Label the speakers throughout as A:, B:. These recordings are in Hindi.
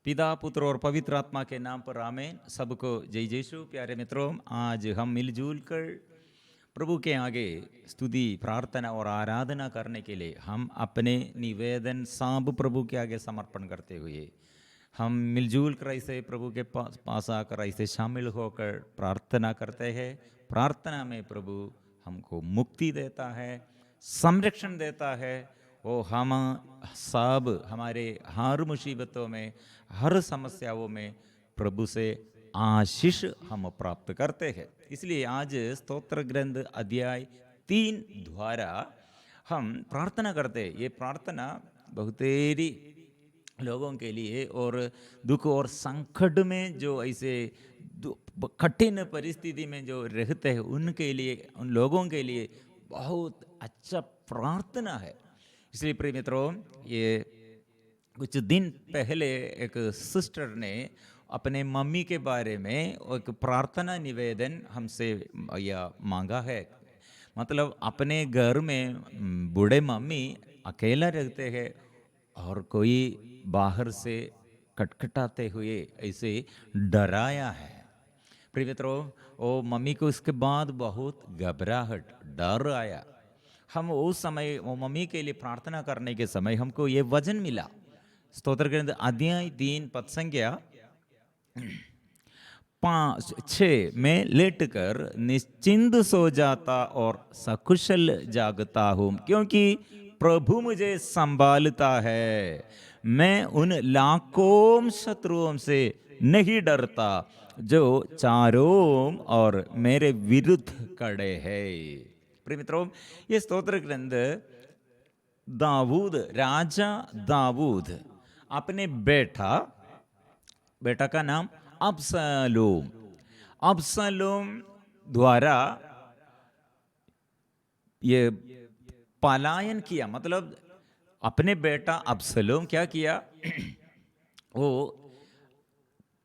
A: पिता पुत्र और पवित्र आत्मा के नाम पर आमीन। सबको जय यीशु। प्यारे मित्रों, आज हम मिलजुल कर प्रभु के आगे स्तुति प्रार्थना और आराधना करने के लिए हम अपने निवेदन सब प्रभु के आगे समर्पण करते हुए हम मिलजुल कर ऐसे प्रभु के पास आकर ऐसे शामिल होकर प्रार्थना करते हैं। प्रार्थना में प्रभु हमको मुक्ति देता है, संरक्षण देता है। वो हम सब हमारे हर मुसीबतों में, हर समस्याओं में प्रभु से आशीष हम प्राप्त करते हैं। इसलिए आज स्तोत्र ग्रंथ अध्याय 3 द्वारा हम प्रार्थना करते हैं। ये प्रार्थना बहुतेरी लोगों के लिए और दुख और संकट में जो ऐसे कठिन परिस्थिति में जो रहते हैं उनके लिए, उन लोगों के लिए बहुत अच्छा प्रार्थना है। इसलिए प्रिय मित्रों, ये कुछ दिन पहले एक सिस्टर ने अपने मम्मी के बारे में एक प्रार्थना निवेदन हमसे या मांगा है। मतलब अपने घर में बूढ़े मम्मी अकेला रहते हैं और कोई बाहर से खटखटाते हुए ऐसे डराया है। प्रिय मित्रों, वो मम्मी को इसके बाद बहुत घबराहट, डर आया। हम उस समय वो मम्मी के लिए प्रार्थना करने के समय हमको ये वचन मिला। स्तोत्र ग्रंथ अध्याय 3 पद संख्या 5-6 में लेटकर निश्चिंत सो जाता और सकुशल जागता हूँ, क्योंकि प्रभु मुझे संभालता है। मैं उन लाखों शत्रुओं से नहीं डरता जो चारों और मेरे विरुद्ध खड़े हैं। प्रिय मित्रों, ये स्तोत्र ग्रंथ दाऊद, राजा दाऊद अपने बेटा का नाम अबसलोम द्वारा ये पलायन किया। मतलब अपने बेटा अबसलोम क्या किया, वो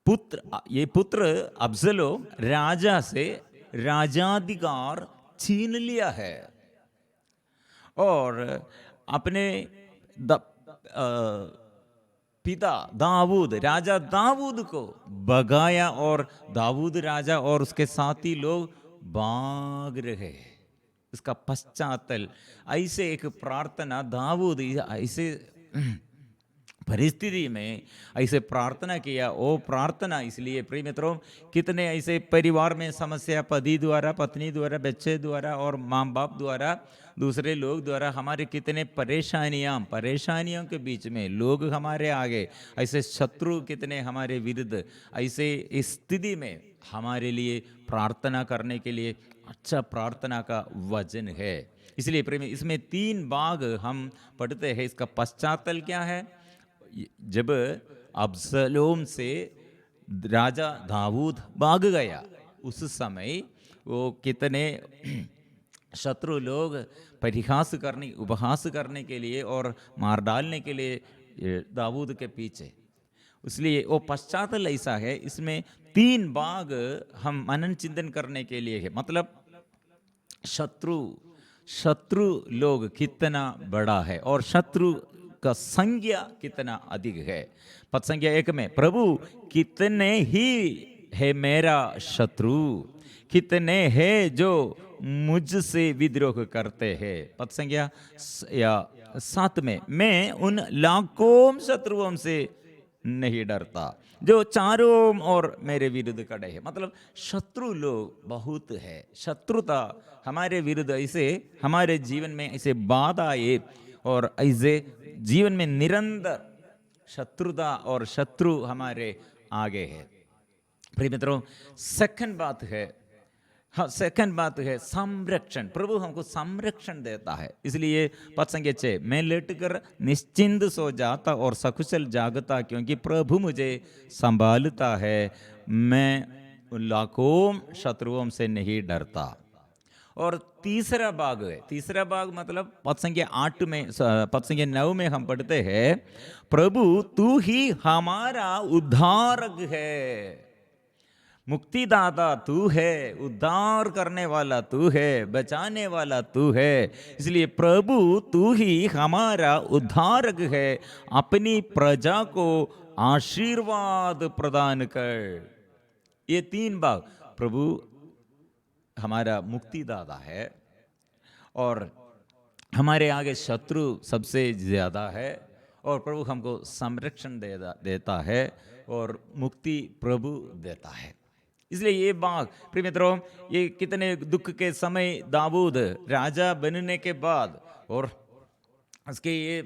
A: पुत्र अबसलोम राजा से राजाधिकार छीन लिया है और अपने पिता दाऊद, राजा दाऊद को भगाया और दाऊद राजा और उसके साथी लोग भाग रहे। इसका पश्चातल ऐसे एक प्रार्थना दाऊद ऐसे परिस्थिति में ऐसे प्रार्थना किया। वो प्रार्थना इसलिए प्रिय मित्रों, कितने ऐसे परिवार में समस्या, पति द्वारा, पत्नी द्वारा, बच्चे द्वारा और माँ बाप द्वारा, दूसरे लोग द्वारा हमारे कितने परेशानियों के बीच में लोग हमारे आगे, ऐसे शत्रु कितने हमारे विरुद्ध, ऐसे स्थिति में हमारे लिए प्रार्थना करने के लिए अच्छा प्रार्थना का वचन है। इसलिए प्रेमी, इसमें 3 भाग हम पढ़ते हैं। इसका पश्चातल क्या है? जब अबसलोम से राजा दाऊद भाग गया, उस समय वो कितने शत्रु लोग उपहास करने के लिए और मार डालने के लिए दाऊद के पीछे। इसलिए वो पश्चातल ऐसा है। इसमें 3 भाग हम मनन चिंतन करने के लिए है। मतलब शत्रु लोग कितना बड़ा है और शत्रु का संज्ञा कितना अधिक है। पद संख्या 1 में, प्रभु कितने ही है मेरा शत्रु, कितने हैं जो मुझसे विद्रोह करते हैं। पद संख्या 7 में, मैं उन लाखों शत्रुओं से नहीं डरता जो चारों और मेरे विरुद्ध खड़े हैं। मतलब शत्रु लोग बहुत है। शत्रुता हमारे विरुद्ध ऐसे हमारे जीवन में ऐसे बाधा आए और ऐसे जीवन में निरंतर शत्रुता और शत्रु हमारे आगे है। प्रिय मित्रों, सेकंड बात है संरक्षण। प्रभु हमको संरक्षण देता है। इसलिए पद संख्या 6, मैं लेटकर निश्चिंत सो जाता और सकुशल जागता, क्योंकि प्रभु मुझे संभालता है। मैं लाखों शत्रुओं से नहीं डरता। और तीसरा भाग मतलब पद संख्या 9 में हम पढ़ते हैं, प्रभु तू ही हमारा उद्धारक है। मुक्तिदाता तू है, उद्धार करने वाला तू है, बचाने वाला तू है। इसलिए प्रभु तू ही हमारा उद्धारक है, अपनी प्रजा को आशीर्वाद प्रदान कर। ये 3 बात, प्रभु हमारा मुक्तिदाता है और हमारे आगे शत्रु सबसे ज्यादा है, और प्रभु हमको संरक्षण देता है और मुक्ति प्रभु देता है। इसलिए ये बात प्रिय मित्रों, ये कितने दुख के समय दाऊद राजा बनने के बाद और उसके ये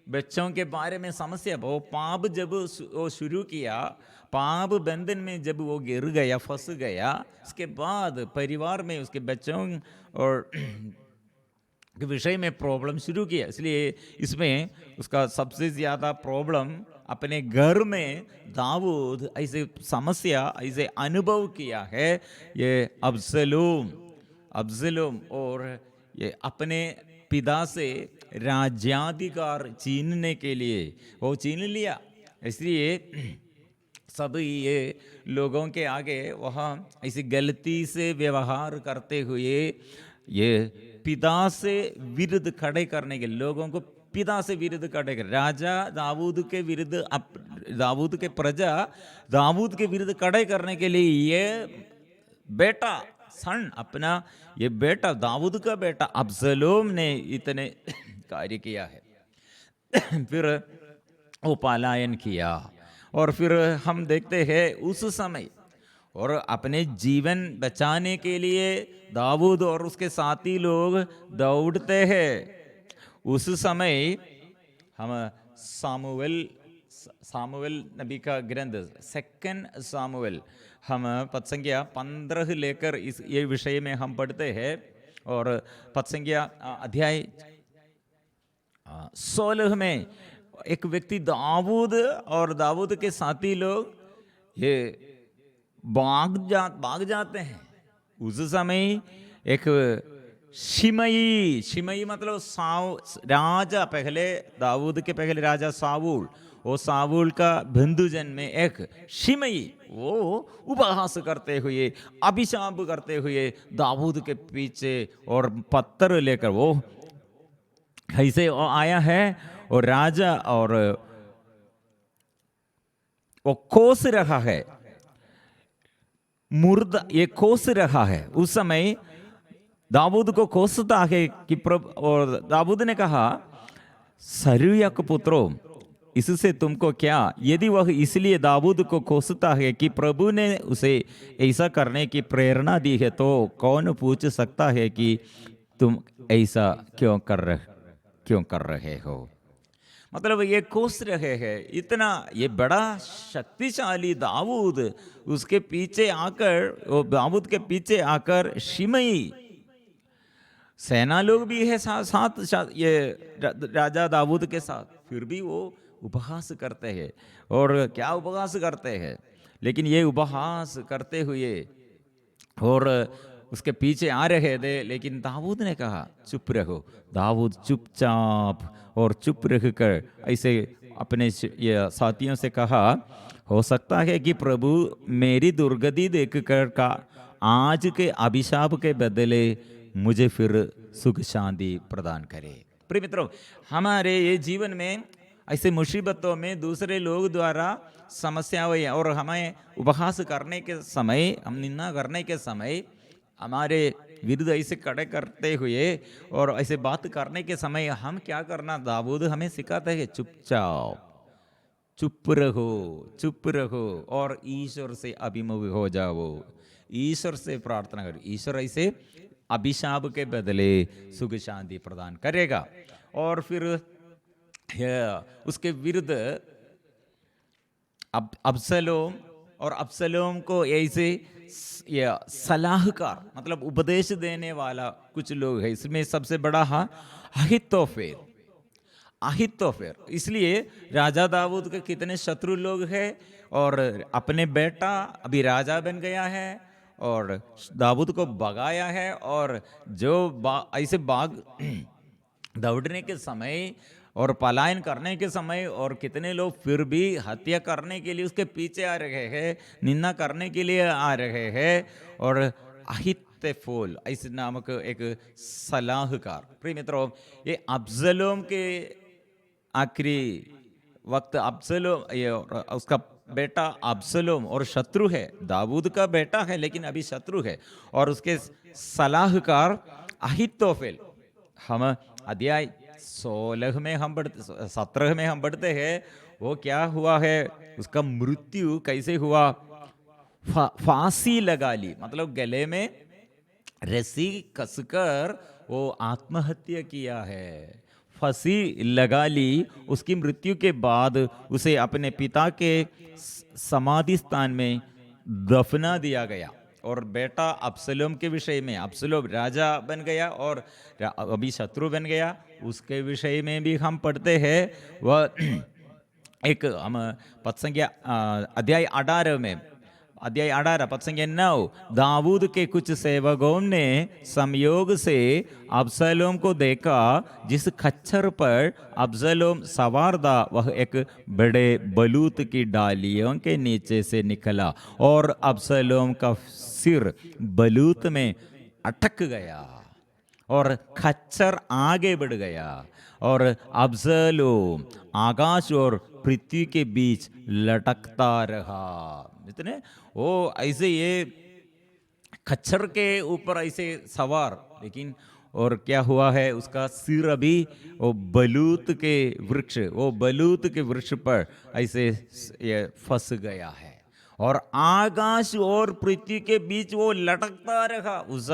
A: बच्चों के बारे में समस्या, वो पाप जब वो शुरू किया, पाप बंधन में जब वो गिर गया, फंस गया, उसके बाद परिवार में उसके बच्चों और के विषय में प्रॉब्लम शुरू किया। इसलिए इसमें उसका सबसे ज़्यादा प्रॉब्लम अपने घर में दाऊद ऐसे समस्या ऐसे अनुभव किया है। ये अब्सलोम और ये अपने पिता से राज्याधिकार छीनने के लिए वो छीन लिया। इसलिए सब ये लोगों के आगे वहाँ ऐसी गलती से व्यवहार करते हुए ये पिता से विरुद्ध खड़े करने के, लोगों को पिता से विरुद्ध खड़े कर, राजा दाऊद के विरुद्ध, दाऊद के प्रजा दाऊद के विरुद्ध खड़े करने के लिए ये बेटा सन, अपना ये बेटा दाऊद का बेटा अब्सलोम ने इतने कार्य किया है। फिर वो पलायन किया और फिर हम देखते हैं उस समय और अपने जीवन बचाने के लिए दाऊद और उसके साथी लोग दौड़ते हैं। उस समय हम सामुएल नबी का ग्रंथ 2 सामुएल हम पद संख्या 15 लेकर इस ये विषय में हम पढ़ते हैं, और पद संख्या अध्याय 16 में एक व्यक्ति दाऊद और दाऊद के साथी लोग ये भाग जाते हैं। उस समय एक शिमई मतलब राजा, पहले दाऊद के पहले राजा सावूल, वो सावूल का बंधुजन में एक शिमई, वो उपहास करते हुए अभिशाप करते हुए दाऊद के पीछे और पत्थर लेकर वो ऐसे आया है और राजा और वो कोस रहा है, मुर्दा ये कोस रहा है। उस समय दाऊद को कोसता है कि प्रभु, और दाऊद ने कहा सरूया के पुत्रों, इससे तुमको क्या? यदि वह इसलिए दाऊद को कोसता है कि प्रभु ने उसे ऐसा करने की प्रेरणा दी है, तो कौन पूछ सकता है कि तुम ऐसा क्यों कर रहे हो? मतलब ये कोस रहे हैं इतना, ये बड़ा शक्तिशाली दाऊद, उसके पीछे आकर, वो दाऊद के पीछे आकर शिमई, सेना लोग भी है साथ ये राजा दाऊद के साथ, फिर भी वो उपहास करते हैं। और क्या उपहास करते हैं, लेकिन ये उपहास करते हुए और उसके पीछे आ रहे थे, लेकिन दाऊद ने कहा चुप रहो। दाऊद चुपचाप और चुप रह कर ऐसे अपने ये साथियों से कहा, हो सकता है कि प्रभु मेरी दुर्गति देखकर का आज के अभिशाप के बदले मुझे फिर सुख शांति प्रदान करे। प्रिय मित्रों, हमारे ये जीवन में ऐसे मुसीबतों में दूसरे लोग द्वारा समस्याएं और हमें उपहास करने के समय, हम निंदा करने के समय हमारे विरुद्ध ऐसे खड़े करते हुए और ऐसे बात करने के समय हम क्या करना, दाऊद हमें सिखाता है चुपचाप, चुप रहो और ईश्वर से अभिमुख हो जाओ, ईश्वर से प्रार्थना करो। ईश्वर ऐसे अभिशाप के बदले सुख शांति प्रदान करेगा। और फिर उसके विरुद्ध अब्सलोम को ऐसे सलाहकार मतलब उपदेश देने वाला कुछ लोग है। इसमें सबसे बड़ा है अहितोफेर। इसलिए राजा दाऊद के कितने शत्रु लोग हैं, और अपने बेटा अभी राजा बन गया है और दाऊद को भगाया है, और जो ऐसे दौड़ने के समय और पलायन करने के समय और कितने लोग फिर भी हत्या करने के लिए उसके पीछे आ रहे हैं, निंदा करने के लिए आ रहे हैं। और अहितोफेल ऐसे नामक एक सलाहकार, प्रिय मित्रों, ये अब्सलोम के आखिरी वक्त अब्सलोम, ये उसका बेटा अब्सलोम और शत्रु है, दाऊद का बेटा है लेकिन अभी शत्रु है, और उसके सलाहकार अहितोफेल। हम अध्याय 17 में हम पढ़ते हैं वो क्या हुआ है, उसका मृत्यु कैसे हुआ। फांसी लगा ली, मतलब गले में रस्सी कसकर वो आत्महत्या किया है, फांसी लगा ली। उसकी मृत्यु के बाद उसे अपने पिता के समाधि स्थान में दफना दिया गया। और बेटा अब्सलोम के विषय में, अब्सलोम राजा बन गया और अभी शत्रु बन गया, उसके विषय में भी हम पढ़ते हैं। वह एक हम पद संख्या अध्याय 18 पद संख्या 9, दाऊद के कुछ सेवकों ने संयोग से अब्सलोम को देखा, जिस खच्चर पर अब्सलोम सवार था वह एक बड़े बलूत की डालियों के नीचे से निकला और अब्सलोम का सिर बलूत में अटक गया और खच्चर आगे बढ़ गया और अब्सलोम आकाश और पृथ्वी के बीच लटकता रहा। इतने वो ऐसे ये खच्चर के ऊपर ऐसे सवार, लेकिन और क्या हुआ है, उसका सिर अभी वो बलूत के वृक्ष पर ऐसे ये फंस गया है और आकाश और पृथ्वी के बीच वो लटकता रहा। उस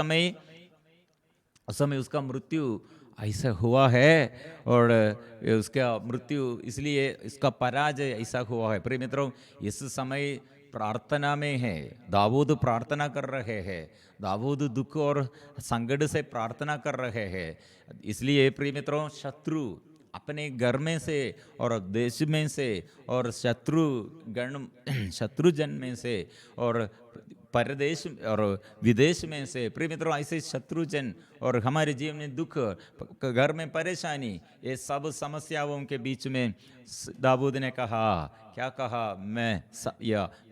A: समय उसका मृत्यु ऐसा हुआ है और उसका मृत्यु इसलिए इसका पराजय ऐसा हुआ है। प्रिय मित्रों, इस समय प्रार्थना में है, दाऊद प्रार्थना कर रहे हैं, दाऊद दुख और संकट से प्रार्थना कर रहे हैं। इसलिए प्रिय मित्रों, शत्रु अपने घर में से और देश में से और शत्रुजन में से और परदेश और विदेश में से, प्रिय मित्रों, ऐसे शत्रुजन और हमारे जीवन में दुख, घर में परेशानी, ये सब समस्याओं के बीच में दाऊद ने कहा, क्या कहा,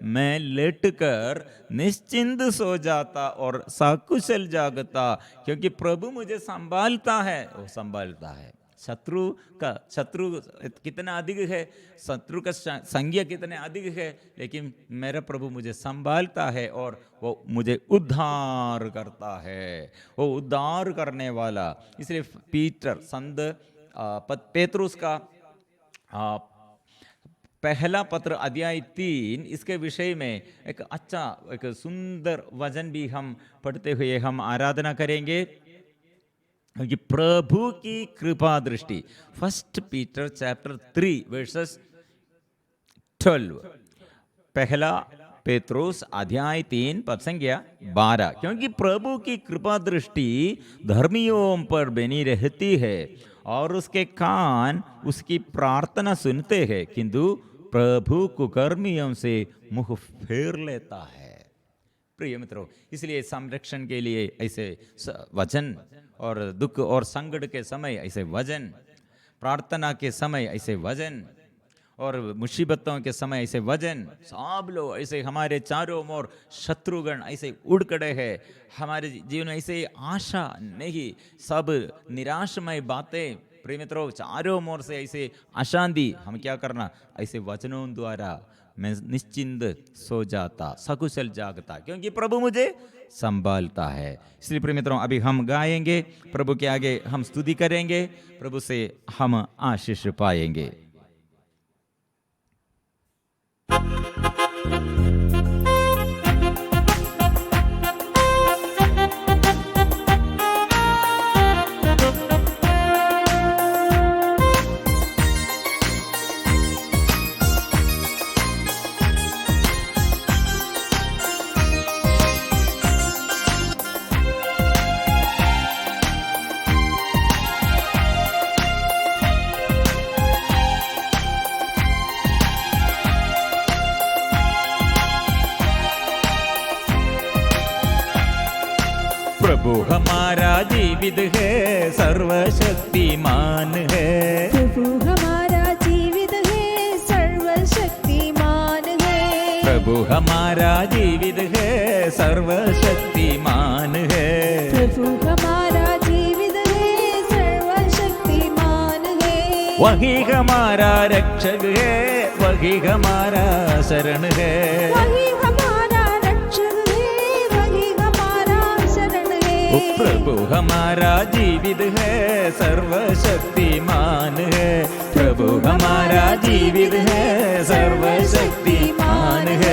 A: मैं लेटकर निश्चिंत सो जाता और सकुशल जागता, क्योंकि प्रभु मुझे संभालता है। वो संभालता है। शत्रु कितना अधिक है, शत्रु का संख्या कितने अधिक है, लेकिन मेरा प्रभु मुझे संभालता है और वो मुझे उद्धार करता है, वो उद्धार करने वाला। इसलिए पीटर संत पेतरुस का पहला पत्र अध्याय 3 इसके विषय में एक अच्छा एक सुंदर वचन भी हम पढ़ते हुए हम आराधना करेंगे, क्योंकि प्रभु की कृपा दृष्टि। 1 पीटर चैप्टर 3 वर्सेस 12, पहला पेत्रुस अध्याय 3 पद संख्या 12, क्योंकि प्रभु की कृपा दृष्टि धर्मियों पर बनी रहती है और उसके कान उसकी प्रार्थना सुनते हैं, किंतु प्रभु कुकर्मियों से मुंह फेर लेता है। प्रिय मित्रों, इसलिए संरक्षण के लिए ऐसे वचन और दुख और संकट के समय ऐसे वचन, प्रार्थना के समय ऐसे वचन और मुसीबतों के समय ऐसे वचन, सब लोग ऐसे हमारे चारों ओर शत्रुगण ऐसे उड़ खड़े हैं, हमारे जीवन में ऐसे आशा नहीं, सब निराशमय बातें। प्रिय मित्रों, चारों ओर से ऐसे अशांति, हम क्या करना, ऐसे वचनों द्वारा मैं निश्चिंत सो जाता, सकुशल जागता, क्योंकि प्रभु मुझे संभालता है। इसलिए प्रिय मित्रों, अभी हम गाएंगे, प्रभु के आगे हम स्तुति करेंगे, प्रभु से हम आशीष पाएंगे। प्रभु हमारा जीवित है, सर्वशक्तिमान है,
B: प्रभु
A: प्रभु हमारा जीवित है, सर्वशक्तिमान है।
B: प्रभु हमारा जीवित है, सर्वशक्तिमान है।
A: वही हमारा रक्षक है, वही हमारा शरण है।
B: वही हमारा रक्षक है, वही हमारा शरण है।
A: प्रभु हमारा जीवित है, सर्वशक्तिमान है। प्रभु हमारा जीवित है, सर्वशक्तिमान है।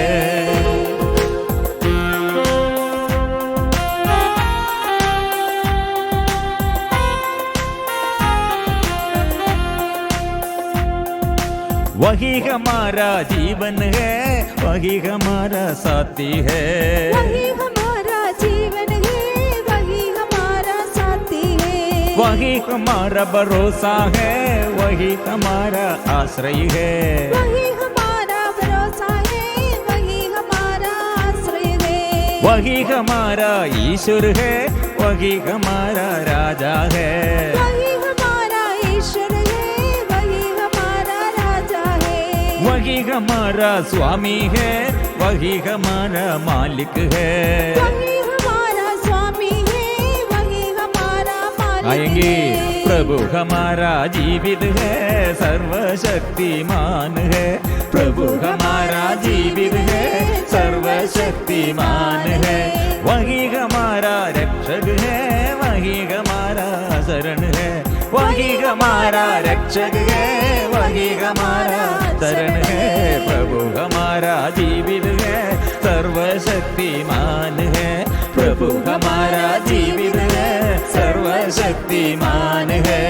A: वही हमारा जीवन है, वही हमारा साथी है।
B: वही हमारा जीवन है, वही हमारा साथी है।
A: वही हमारा भरोसा है, वही हमारा आश्रय है।
B: वही हमारा भरोसा है, वही हमारा आश्रय है।
A: वही हमारा ईश्वर है, वही हमारा राजा है।
B: वही हमारा ईश्वर है, वही हमारा राजा है।
A: वही हमारा स्वामी है, वही हमारा मालिक है।
B: वही हमारा स्वामी है, वही हमारा मालिक
A: आएंगे।
B: है।
A: प्रभु हमारा जीवित है, सर्वशक्तिमान है। प्रभु हमारा जीवित है, सर्वशक्तिमान है। वही हमारा रक्षक है, वही हमारा शरण है। वही हमारा रक्षक है, वही हमारा शरण है। प्रभु हमारा जीवित है, सर्वशक्तिमान है। प्रभु हमारा जीवित है, सर्वशक्तिमान है।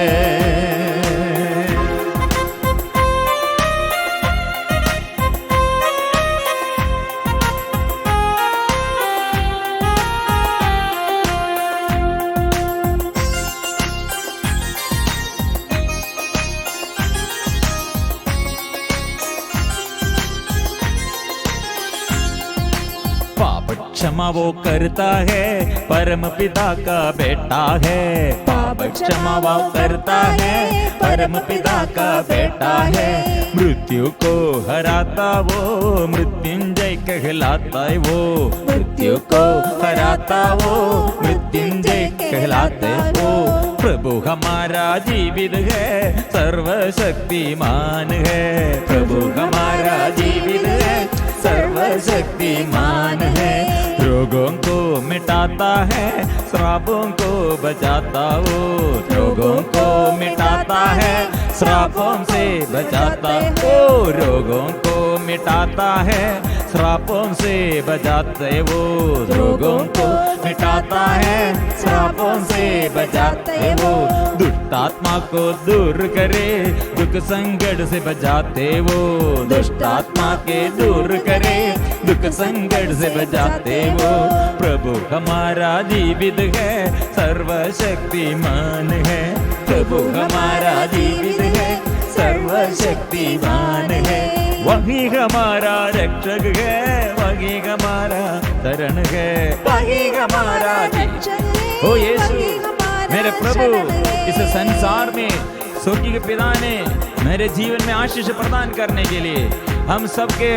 A: पाप क्षमा वो करता है, परम पिता का बेटा है। पाप क्षमा वो करता है, परम पिता का बेटा है। मृत्यु को हराता वो, मृत्युंजय कहलाता है वो। मृत्यु को हराता वो, मृत्युंजय कहलाते वो। प्रभु हमारा जीवित है, सर्वशक्तिमान है। प्रभु हमारा जीवित है, सर्वशक्तिमान है। रोगों को मिटाता है, श्रापों को बचाता वो। रोगों को मिटाता है, श्रापों से बचाता वो। रोगों को मिटाता है, श्रापों से बचाते वो। रोगों को मिटाता है, श्रापों से बचाते वो। दुष्ट आत्मा को दूर करे, दुख संकट से बचाते वो। दुष्ट आत्मा के दूर करे, दुख संकट से बचाते वो। प्रभु हमारा जीवित है, सर्वशक्तिमान है। प्रभु हमारा जीवित है, सर्वशक्तिमान है। वही हमारा रक्षक है, वही हमारा शरण है। वही हमारा
B: रक्षक है,
A: ओ यीशु
B: वही हमारा
A: मेरे प्रभु,
B: शरण है।
A: इस संसार में स्वर्गीय पिता ने मेरे जीवन में आशीष प्रदान करने के लिए हम सबके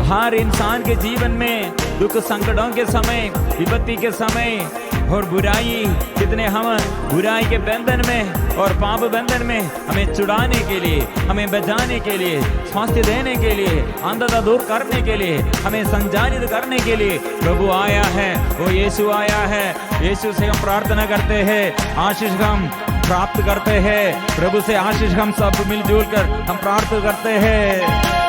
A: हर इंसान के जीवन में दुख संकटों के समय, विपत्ति के समय और बुराई, कितने हम बुराई के बंधन में और पाप बंधन में हमें छुड़ाने के लिए, हमें बचाने के लिए, स्वास्थ्य देने के लिए, अंधता दूर करने के लिए, हमें संचालित करने के लिए प्रभु आया है। वो यीशु आया है। यीशु से हम प्रार्थना करते हैं, आशीष हम प्राप्त करते हैं। प्रभु से आशीष हम सब मिलजुल कर हम प्रार्थना करते हैं।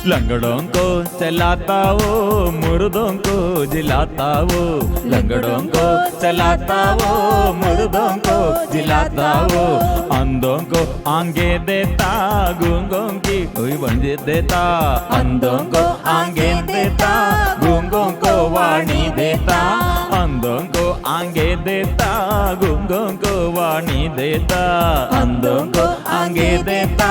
A: लंगड़ों को चलाता वो, मुर्दों को जिलाता वो। लंगड़ों को चलाता वो, मुर्दों को जिलाता वो। अंधों को आंगे देता, गूंगों की कोई वंजे देता। अंधों को आंगे देता, गूंगों को वाणी देता। अंधों को आंगे देता, गूंगों को वाणी देता। अंधों को आंगे देता,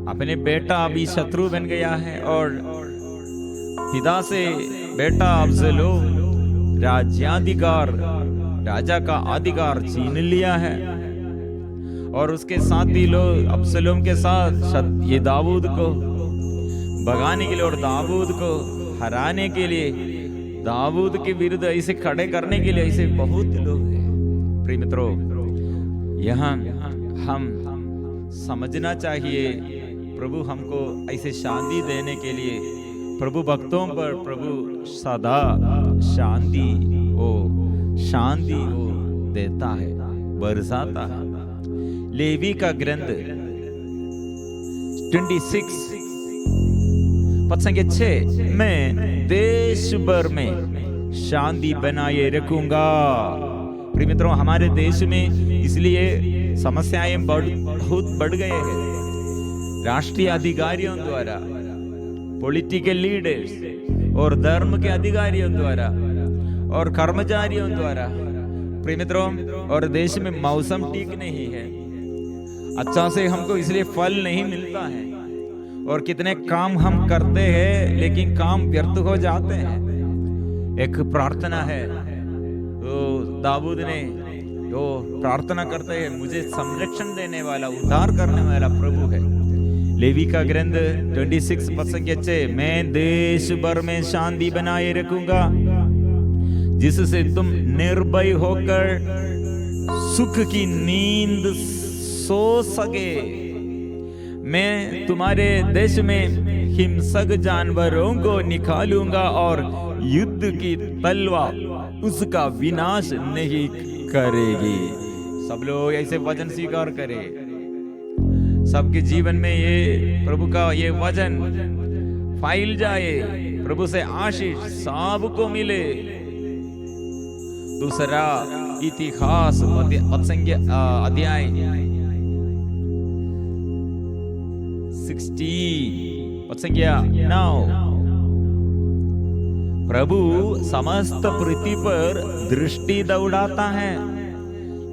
A: अपने बेटा अभी शत्रु बन गया है और पिता से बेटा अब्सलोम राज्याधिकार, राजा का अधिकार छीन लिया है। और उसके साथी लोग अब्सलोम के साथ ये दाऊद को भगाने के लिए और दाऊद को हराने के लिए, दाऊद के विरुद्ध ऐसे खड़े करने के लिए ऐसे बहुत लोग हैं। प्रिय मित्रों, यहाँ हम समझना चाहिए, प्रभु हमको ऐसे शांति देने के लिए, प्रभु भक्तों पर प्रभु सदा शांति वो देता है, बरसाता है। लेवी का ग्रंथ 26 पद संख्या 6, मैं देश भर में शांति बनाए रखूंगा। प्रिय मित्रों, हमारे देश में इसलिए समस्याएं बहुत बढ़ गए हैं। राष्ट्रीय अधिकारियों द्वारा, पॉलिटिकल लीडर्स और धर्म के अधिकारियों द्वारा और कर्मचारियों द्वारा, प्रिय मित्रों, और देश में मौसम ठीक नहीं है, अच्छा से हमको इसलिए फल नहीं मिलता है, और कितने काम हम करते हैं लेकिन काम व्यर्थ हो जाते हैं। एक प्रार्थना है तो दाऊद ने जो प्रार्थना करते हैं, मुझे संरक्षण देने वाला, उद्धार करने वाला प्रभु है। लेवी का ग्रंथ 26 पद संख्या 6, मैं देश भर में शांति बनाए रखूंगा जिससे तुम निर्भय होकर सुख की नींद सो सके। मैं तुम्हारे देश में हिंसक जानवरों को निकालूंगा और युद्ध की तलवार उसका विनाश नहीं करेगी। सब लोग ऐसे वचन स्वीकार करें, सबके जीवन में ये प्रभु का ये वचन फैल जाए, प्रभु से आशीष सबको मिले। दूसरा इतिहास अध्याय 9, प्रभु समस्त पृथ्वी पर दृष्टि दौड़ाता है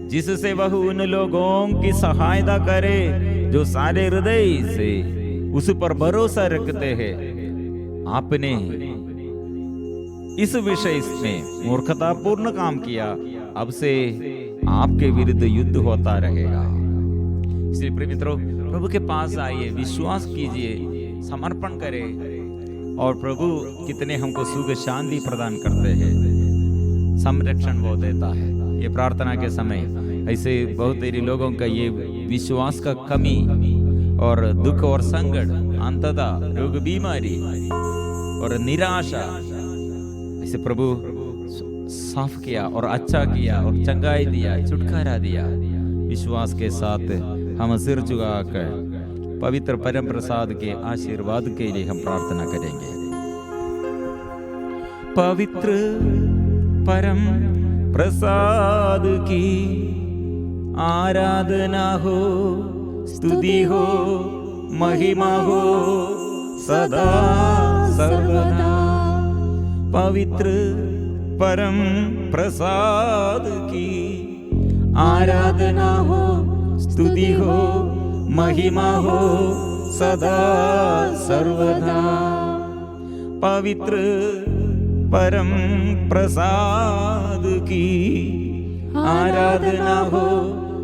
A: जिससे वह उन लोगों की सहायता करे जो सारे हृदय से उस पर भरोसा रखते हैं। आपने इस विषय में मूर्खतापूर्ण काम किया, अब से आपके विरुद्ध युद्ध होता रहेगा। इसलिए प्रिय मित्रों, प्रभु के पास आइए, विश्वास कीजिए, समर्पण करें, और प्रभु कितने हमको सुख शांति प्रदान करते हैं, संरक्षण वो देता है। ये प्रार्थना के समय ऐसे बहुत देरी लोगों का ये विश्वास का कमी और दुख और संकट, अंततः रोग बीमारी और निराशा, ऐसे प्रभु साफ किया और अच्छा किया और चंगाई दिया, छुटकारा दिया। विश्वास के साथ हम सिर झुकाकर पवित्र परम प्रसाद के आशीर्वाद के लिए हम प्रार्थना करेंगे। पवित्र परम प्रसाद की आराधना हो, स्तुति हो, महिमा हो सदा सर्वदा। पवित्र परम प्रसाद की आराधना हो, स्तुति हो, महिमा हो सदा सर्वदा। पवित्र परम प्रसाद की आराधना हो,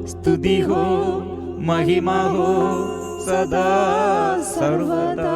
A: स्तुति हो, महिमा हो सदा सर्वदा।